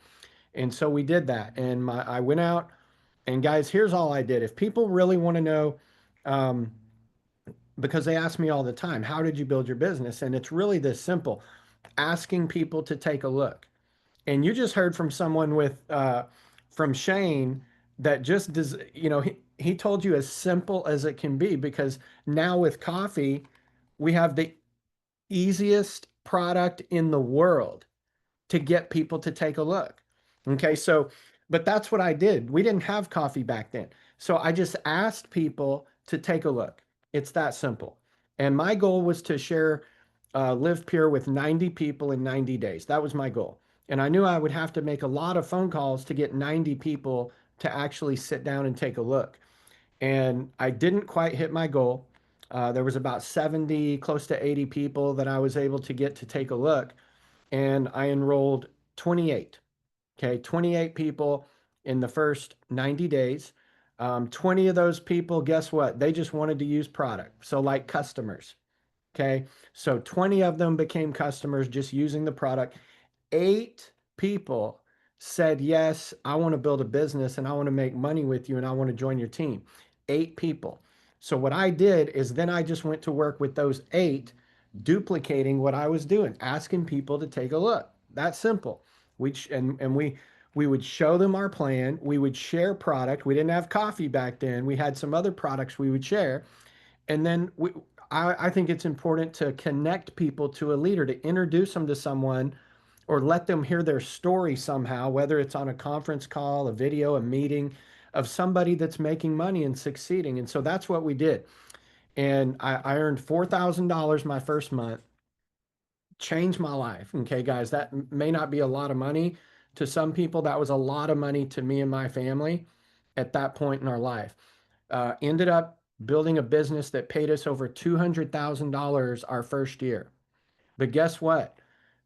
And so we did that. And I went out, and guys, here's all I did. If people really want to know, um, because they ask me all the time, how did you build your business? And it's really this simple, asking people to take a look. And you just heard from someone from Shane that just does, he told you as simple as it can be because now with coffee, we have the easiest product in the world to get people to take a look. Okay, so, but that's what I did. We didn't have coffee back then. So I just asked people to take a look. It's that simple. And my goal was to share Live Pure with 90 people in 90 days. That was my goal. And I knew I would have to make a lot of phone calls to get 90 people to actually sit down and take a look. And I didn't quite hit my goal. There was about 70, close to 80 people that I was able to get to take a look, and I enrolled 28. Okay, 28 people in the first 90 days. 20 of those people, guess what? They just wanted to use product. So, like customers. Okay, so 20 of them became customers just using the product. 8 people said, yes, I want to build a business and I want to make money with you and I want to join your team. 8 people. So what I did is then I just went to work with those 8, duplicating what I was doing, asking people to take a look. That's simple. We would show them our plan. We would share product. We didn't have coffee back then. We had some other products we would share. And then I think it's important to connect people to a leader, to introduce them to someone or let them hear their story somehow, whether it's on a conference call, a video, a meeting of somebody that's making money and succeeding. And so that's what we did. And I earned $4,000 my first month, changed my life. Okay, guys, that may not be a lot of money to some people. That was a lot of money to me and my family at that point in our life. Ended up building a business that paid us over $200,000 our first year. But guess what?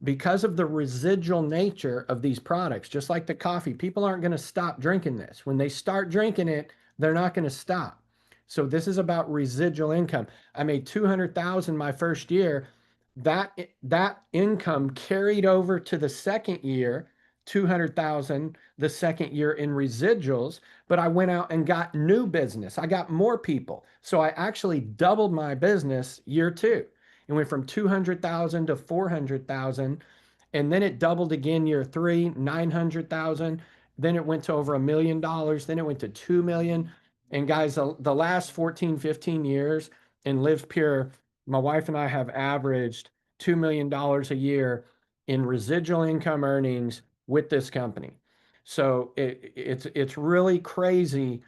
Because of the residual nature of these products, just like the coffee, people aren't going to stop drinking this. When they start drinking it, they're not going to stop. So this is about residual income. I made 200,000 my first year. That income carried over to the second year, 200,000 the second year in residuals, but I went out and got new business. I got more people. So I actually doubled my business year 2. It went from 200,000 to 400,000. And then it doubled again year 3, 900,000. Then it went to over $1 million. Then it went to 2 million. And guys, the last 14, 15 years in Live Pure, my wife and I have averaged $2 million a year in residual income earnings with this company. So it's really crazy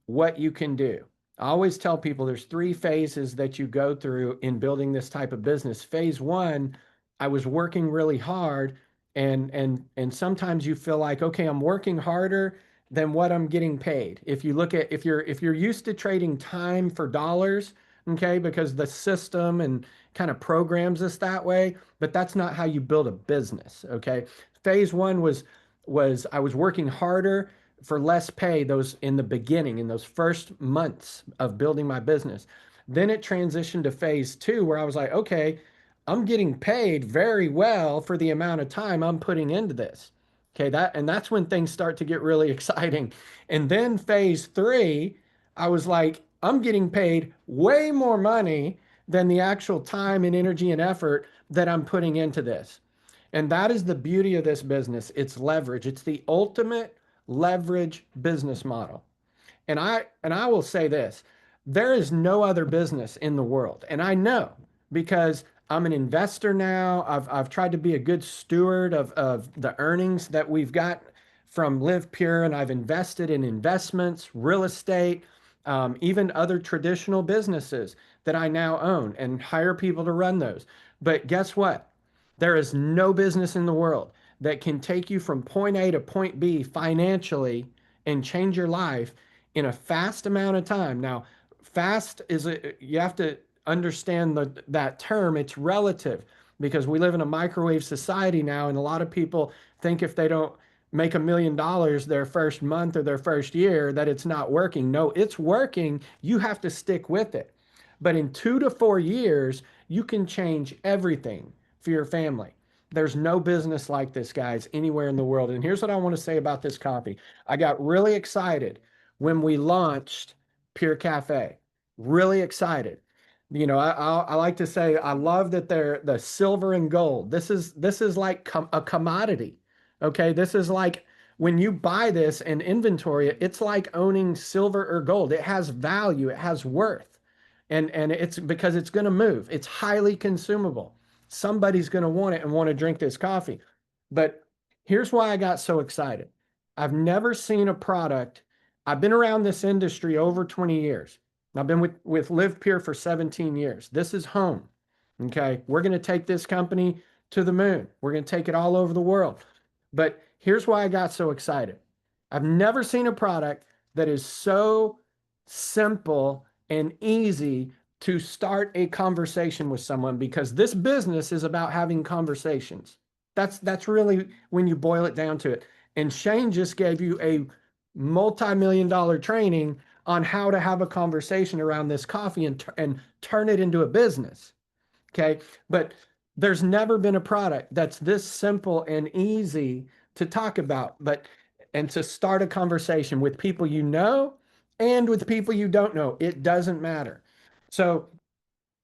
what you can do. I always tell people there's 3 phases that you go through in building this type of business. Phase 1, I was working really hard, and sometimes you feel like, okay, I'm working harder than what I'm getting paid. If you look at if you're used to trading time for dollars, okay, because the system and kind of programs us that way, but that's not how you build a business, okay? Phase 1 was I was working harder for less pay those in the beginning, in those first months of building my business. Then it transitioned to phase 2 where I was like, okay, I'm getting paid very well for the amount of time I'm putting into this. Okay, that's when things start to get really exciting. And then phase 3, I was like, I'm getting paid way more money than the actual time and energy and effort that I'm putting into this. And that is the beauty of this business. It's leverage. It's the ultimate leverage business model. And I will say this, there is no other business in the world. And I know because I'm an investor now. I've tried to be a good steward of the earnings that we've got from Live Pure, and I've invested in investments, real estate, even other traditional businesses that I now own and hire people to run those. But guess what? There is no business in the world that can take you from point A to point B financially and change your life in a fast amount of time. Now, fast you have to understand that term. It's relative because we live in a microwave society now, and a lot of people think if they don't make $1 million their first month or their first year that it's not working. No, it's working. You have to stick with it. But in 2 to 4 years, you can change everything for your family. There's no business like this, guys, anywhere in the world. And here's what I want to say about this coffee. I got really excited when we launched Pure Cafe. Really excited. You know, I like to say I love that they're the silver and gold. This is like a commodity. Okay, this is like when you buy this and inventory it, it's like owning silver or gold. It has value, it has worth. And it's because it's going to move. It's highly consumable. Somebody's going to want it and want to drink this coffee. But here's why I got so excited. I've never seen a product. I've been around this industry over 20 years. I've been with Live Pure for 17 years. This is home. Okay. We're going to take this company to the moon. We're going to take it all over the world. But here's why I got so excited. I've never seen a product that is so simple and easy to start a conversation with someone, because this business is about having conversations. That's really when you boil it down to it. And Shane just gave you a multi-million-dollar training on how to have a conversation around this coffee and turn it into a business. Okay. But there's never been a product that's this simple and easy to talk about, and to start a conversation with people you know and with people you don't know. It doesn't matter. So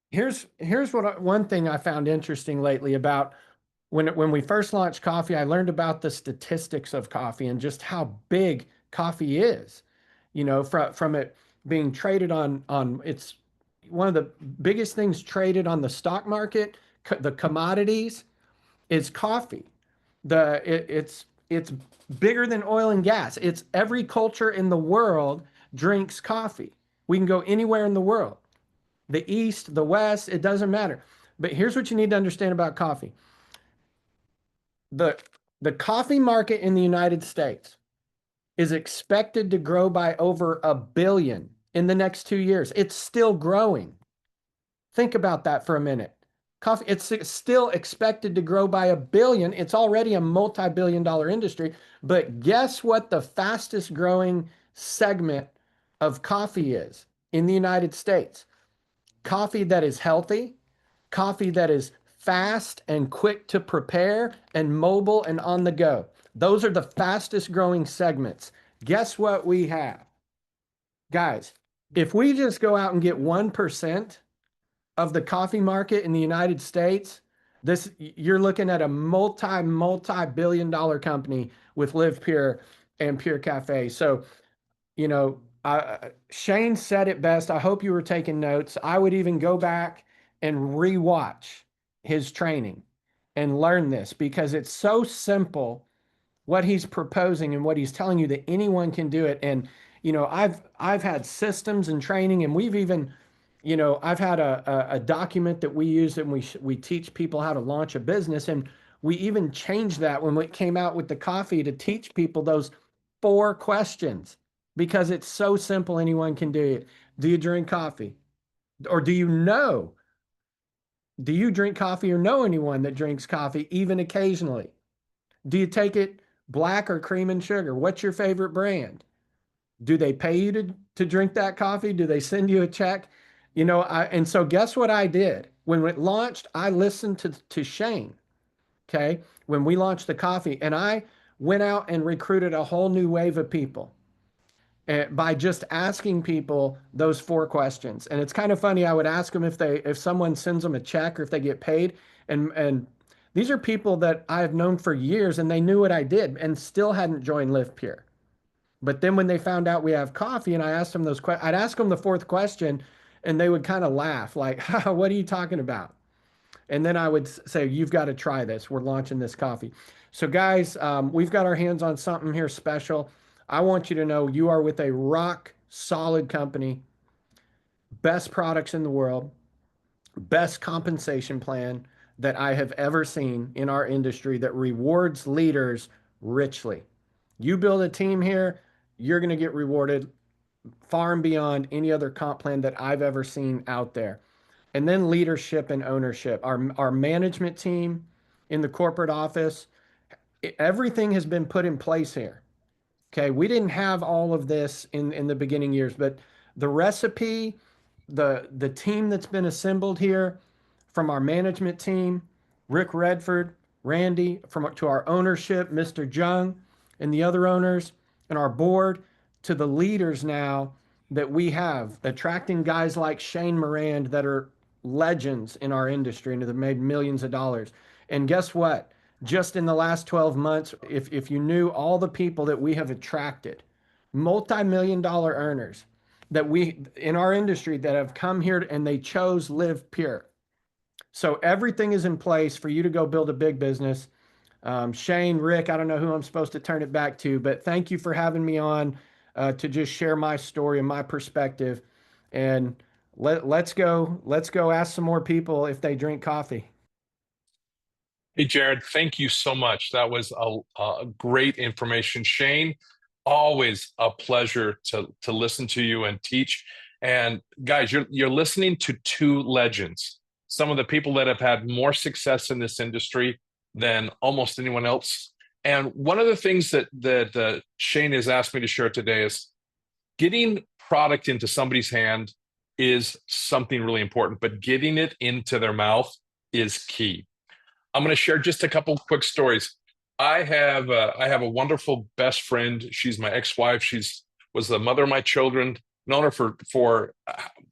here's one thing I found interesting lately about when we first launched coffee. I learned about the statistics of coffee and just how big coffee is. From it being traded on it's one of the biggest things traded on the stock market, the commodities, is coffee. It's bigger than oil and gas. It's every culture in the world drinks coffee. We can go anywhere in the world, the East, the West, it doesn't matter. But here's what you need to understand about coffee. The the coffee market in the United States is expected to grow by over 1 billion in the next 2 years. It's still growing. Think about that for a minute. Coffee, it's still expected to grow by 1 billion. It's already a multi-billion-dollar industry. But guess what the fastest growing segment of coffee is in the United States? Coffee that is healthy, coffee that is fast and quick to prepare and mobile and on the go. Those are the fastest growing segments. Guess what we have? Guys, if we just go out and get 1% of the coffee market in the United States, you're looking at a multi-billion-dollar company with Live Pure and Pure Cafe. So, Shane said it best. I hope you were taking notes. I would even go back and rewatch his training and learn this, because it's so simple what he's proposing and what he's telling you, that anyone can do it. And I've had systems and training, and we've even, I've had a document that we use, and we teach people how to launch a business, and we even changed that when it came out with the coffee to teach people those 4 questions, because it's so simple, anyone can do it. Do you drink coffee? Or do you drink coffee or know anyone that drinks coffee even occasionally? Do you take it black or cream and sugar? What's your favorite brand? Do they pay you to drink that coffee? Do they send you a check? And so guess what I did? When it launched, I listened to Shane, okay? When we launched the coffee, and I went out and recruited a whole new wave of people by just asking people those 4 questions. And it's kind of funny. I would ask them if someone sends them a check or if they get paid. And these are people that I have known for years, and they knew what I did and still hadn't joined Live Pure. But then when they found out we have coffee, and I asked them those questions, I'd ask them the 4th question, and they would kind of laugh like, what are you talking about? And then I would say, you've got to try this. We're launching this coffee. So guys, we've got our hands on something here special. I want you to know you are with a rock solid company, best products in the world, best compensation plan that I have ever seen in our industry that rewards leaders richly. You build a team here, you're going to get rewarded far and beyond any other comp plan that I've ever seen out there. And then leadership and ownership. Our management team in the corporate office, everything has been put in place here. Okay, we didn't have all of this in the beginning years, but the recipe, the team that's been assembled here, from our management team, Rick Redford, Randy, to our ownership, Mr. Jung, and the other owners, and our board, to the leaders now that we have, attracting guys like Shane Morand that are legends in our industry and have made millions of dollars. And guess what? Just in the last 12 months, if you knew all the people that we have attracted, multi-million-dollar earners that we in our industry that have come here and they chose Live Pure. So everything is in place for you to go build a big business. Shane, Rick, I don't know who I'm supposed to turn it back to, but thank you for having me on to just share my story and my perspective. And let's go ask some more people if they drink coffee. Hey, Jared, thank you so much. That was a great information. Shane, Always a pleasure to listen to you and teach. And guys, you're listening to two legends, some of the people that have had more success in this industry than almost anyone else. And one of the things that Shane has asked me to share today is getting product into somebody's hand is something really important, but getting it into their mouth is key. I'm going to share just a couple quick stories. I have a wonderful best friend. She's my ex-wife. Was the mother of my children. Known her for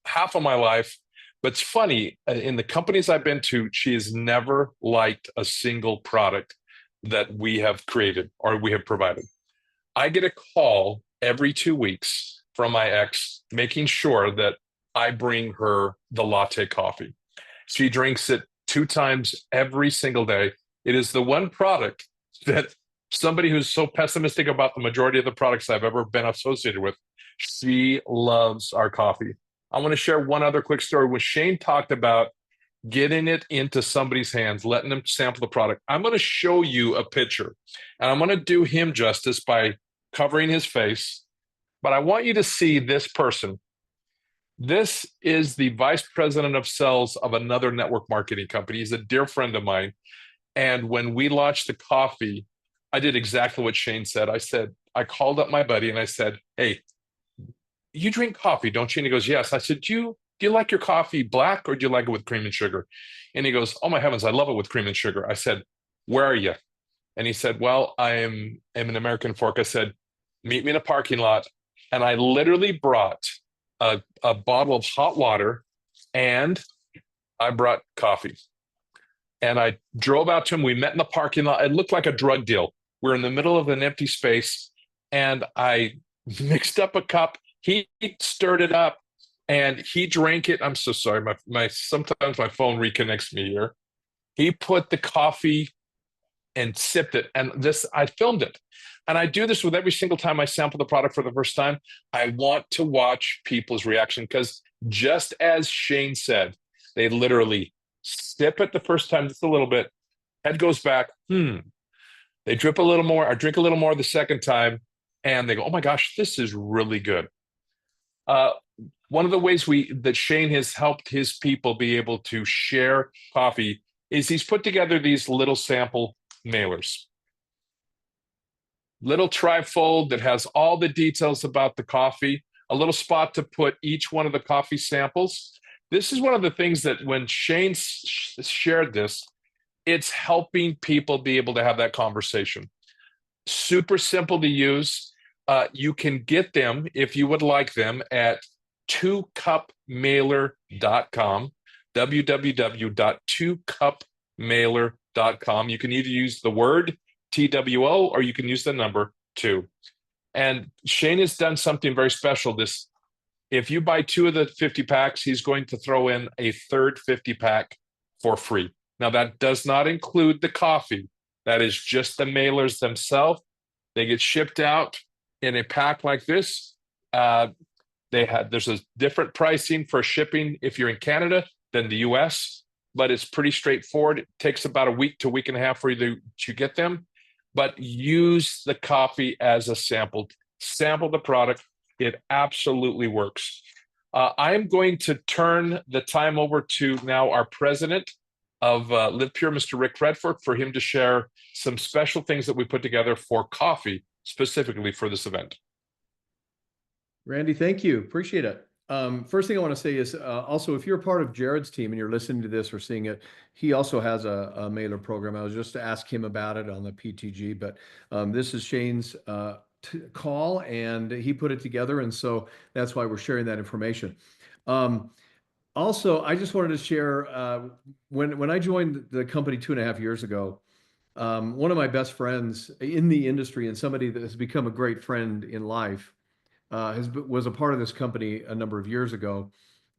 half of my life. But it's funny, in the companies I've been to, she has never liked a single product that we have created or we have provided. I get a call every 2 weeks from my ex, making sure that I bring her the latte coffee. She drinks it 2 times every single day. It is the one product that somebody who's so pessimistic about the majority of the products I've ever been associated with, she loves our coffee. I want to share one other quick story. When Shane talked about getting it into somebody's hands, letting them sample the product, I'm going to show you a picture, and I'm going to do him justice by covering his face, but I want you to see this person. This is the vice president of sales of another network marketing company. He's a dear friend of mine. And when we launched the coffee, I did exactly what Shane said. I called up my buddy and I said, hey, you drink coffee, don't you? And he goes, yes. I said, do you like your coffee black or do you like it with cream and sugar? And he goes, oh my heavens, I love it with cream and sugar. I said, where are you? And he said, well, I'm an American Fork. I said, meet me in a parking lot. And I literally brought a bottle of hot water and I brought coffee. And I drove out to him. We met in the parking lot. It looked like a drug deal. We're in the middle of an empty space. And I mixed up a cup. He stirred it up and he drank it. I'm so sorry. Sometimes my phone reconnects me here. He put the coffee and sipped it. And I filmed it. And I do this with every single time I sample the product for the first time. I want to watch people's reaction because just as Shane said, they literally sip it the first time just a little bit, head goes back, they drip a little more or drink a little more the second time, and they go, oh my gosh, this is really good. One of the ways that Shane has helped his people be able to share coffee is he's put together these little sample mailers. Little trifold that has all the details about the coffee, a little spot to put each one of the coffee samples. This is one of the things that when Shane shared this, it's helping people be able to have that conversation. Super simple to use. You can get them, if you would like them, at 2cupmailer.com, www.2cupmailer.com. You can either use the word TWO or you can use the number 2. And Shane has done something very special. If you buy 2 of the 50 packs, he's going to throw in a third 50 pack for free. Now, that does not include the coffee. That is just the mailers themselves. They get shipped out in a pack like this. There's a different pricing for shipping if you're in Canada than the US, but it's pretty straightforward. It takes about a week to a week and a half for you to get them. But use the coffee as a sample. Sample the product. It absolutely works. I'm going to turn the time over to now our president of Live Pure, Mr. Rick Redford, for him to share some special things that we put together for coffee, specifically for this event. Randy, thank you. Appreciate it. First thing I want to say is also, if you're a part of Jared's team and you're listening to this or seeing it, he also has a mailer program. I was just to ask him about it on the PTG, but this is Shane's call and he put it together. And so that's why we're sharing that information. Also, I just wanted to share, when I joined the company 2.5 years ago, one of my best friends in the industry and somebody that has become a great friend in life was a part of this company a number of years ago.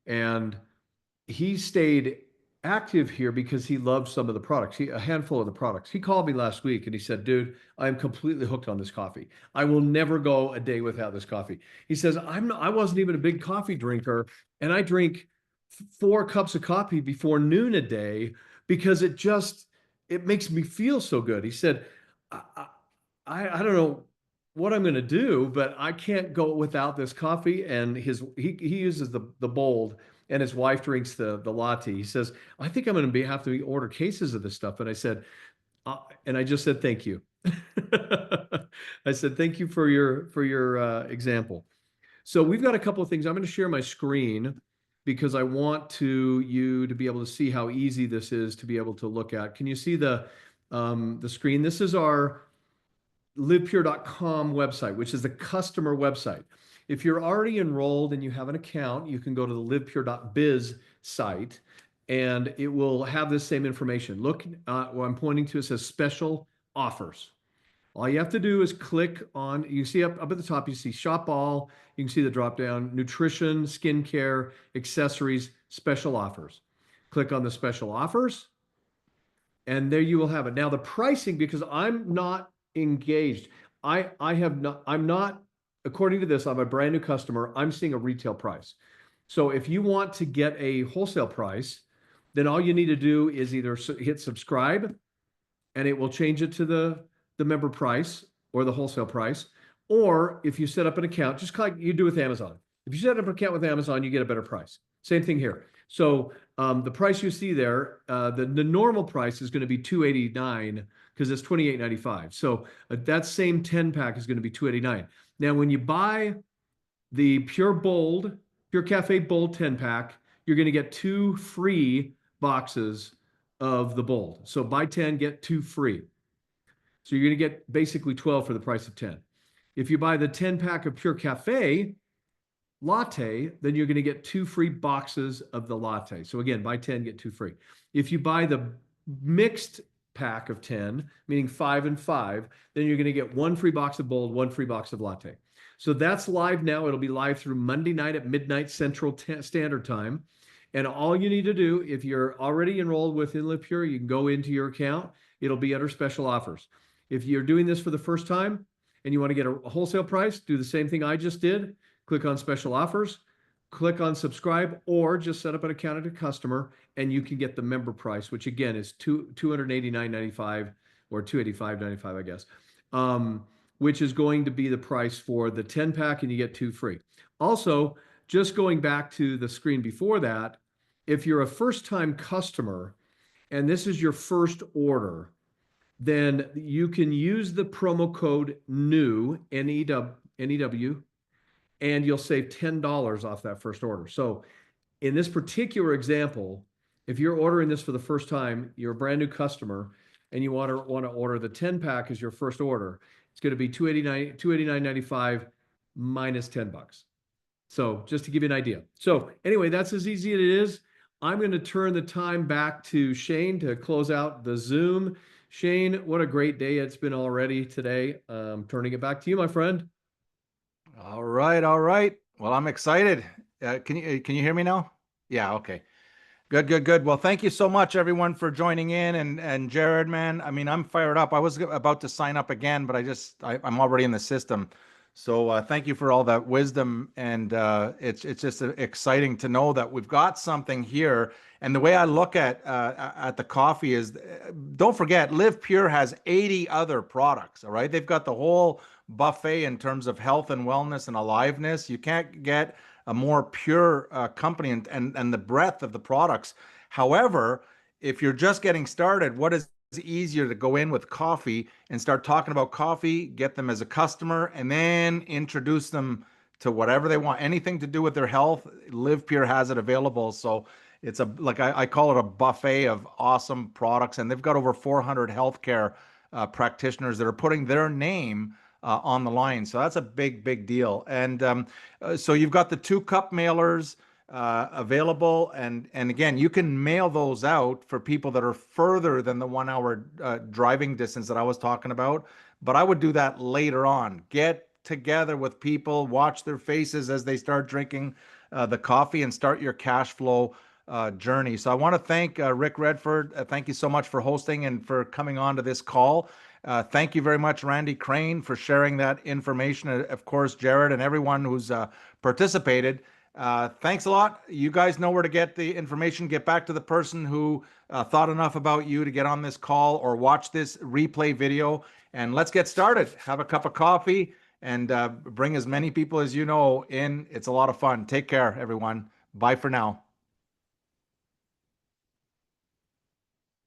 And he stayed active here because he loved some of the products, a handful of the products. He called me last week and he said, dude, I'm completely hooked on this coffee. I will never go a day without this coffee. He says, I wasn't even a big coffee drinker, and I drink 4 cups of coffee before noon a day because it makes me feel so good. He said, I don't know what I'm going to do, but I can't go without this coffee. And he uses the bold, and his wife drinks the latte. He says, I think I'm going to have to order cases of this stuff. And I said, and I just said, thank you. I said, thank you for your example. So we've got a couple of things. I'm going to share my screen because I want you to be able to see how easy this is to be able to look at. Can you see the screen? This is our livepure.com website, which is the customer website. If you're already enrolled and you have an account, you can go to the livepure.biz site and it will have this same information. Look, what I'm pointing to, it says special offers. All you have to do is click on, you see up at the top, you see shop all, you can see the drop down, nutrition, skincare, accessories, special offers. Click on the special offers, and there you will have it. Now the pricing, because I'm not engaged, I'm not, according to this, I'm a brand new customer, I'm seeing a retail price. So if you want to get a wholesale price, then all you need to do is either hit subscribe, and it will change it to the member price or the wholesale price. Or if you set up an account, just like you do with Amazon. If you set up an account with Amazon, you get a better price. Same thing here. So the price you see there, the normal price is going to be $289 because it's $28.95. So that same 10 pack is going to be $289. Now, when you buy the Pure Cafe Bold 10 pack, you're going to get 2 free boxes of the Bold. So buy 10, get 2 free. So you're going to get basically 12 for the price of 10. If you buy the 10 pack of Pure Cafe latte, then you're going to get 2 free boxes of the latte. So again, buy 10, get 2 free. If you buy the mixed pack of 10, meaning 5 and 5, then you're going to get 1 free box of Bold, 1 free box of latte. So that's live now. It'll be live through Monday night at midnight Central Standard Time. And all you need to do, if you're already enrolled within Live Pure, you can go into your account. It'll be under special offers. If you're doing this for the first time and you want to get a wholesale price, do the same thing I just did. Click on special offers, click on subscribe, or just set up an account as a customer and you can get the member price, which again is $289.95 or $285.95, I guess, which is going to be the price for the 10 pack, and you get 2 free. Also, just going back to the screen before that, if you're a first-time customer and this is your first order, then you can use the promo code NEW, N-E-W, and you'll save $10 off that first order. So in this particular example, if you're ordering this for the first time, you're a brand new customer, and you want to order the 10 pack as your first order, it's going to be $289.95 minus $10. So just to give you an idea. So anyway, that's as easy as it is. I'm going to turn the time back to Shane to close out the Zoom. Shane, what a great day it's been already today. Turning it back to you, my friend. All right, all right. Well, I'm excited. Can you hear me now? Yeah, okay. Good. Well, thank you so much, everyone, for joining in. And Jared, man, I mean, I'm fired up. I was about to sign up again, but I'm already in the system. So thank you for all that wisdom. And it's just exciting to know that we've got something here. And the way I look at the coffee is, don't forget, Live Pure has 80 other products. All right, they've got the whole buffet in terms of health and wellness and aliveness. You can't get a more pure company and the breadth of the products. However, if you're just getting started, what is easier to go in with coffee and start talking about coffee, get them as a customer, and then introduce them to whatever they want, anything to do with their health. Live Pure has it available. So it's I call it a buffet of awesome products, and they've got over 400 healthcare practitioners that are putting their name on the line. So that's a big deal. And so you've got the 2-cup mailers available. And again, you can mail those out for people that are further than the 1 hour driving distance that I was talking about. But I would do that later on. Get together with people, watch their faces as they start drinking the coffee, and start your cash flow journey. So I want to thank Rick Redford. Thank you so much for hosting and for coming on to this call. Thank you very much, Randy Crane, for sharing that information. Of course, Jared and everyone who's participated. Thanks a lot. You guys know where to get the information. Get back to the person who thought enough about you to get on this call or watch this replay video. And let's get started. Have a cup of coffee. and bring as many people as you know in. It's a lot of fun. Take care, everyone. Bye for now.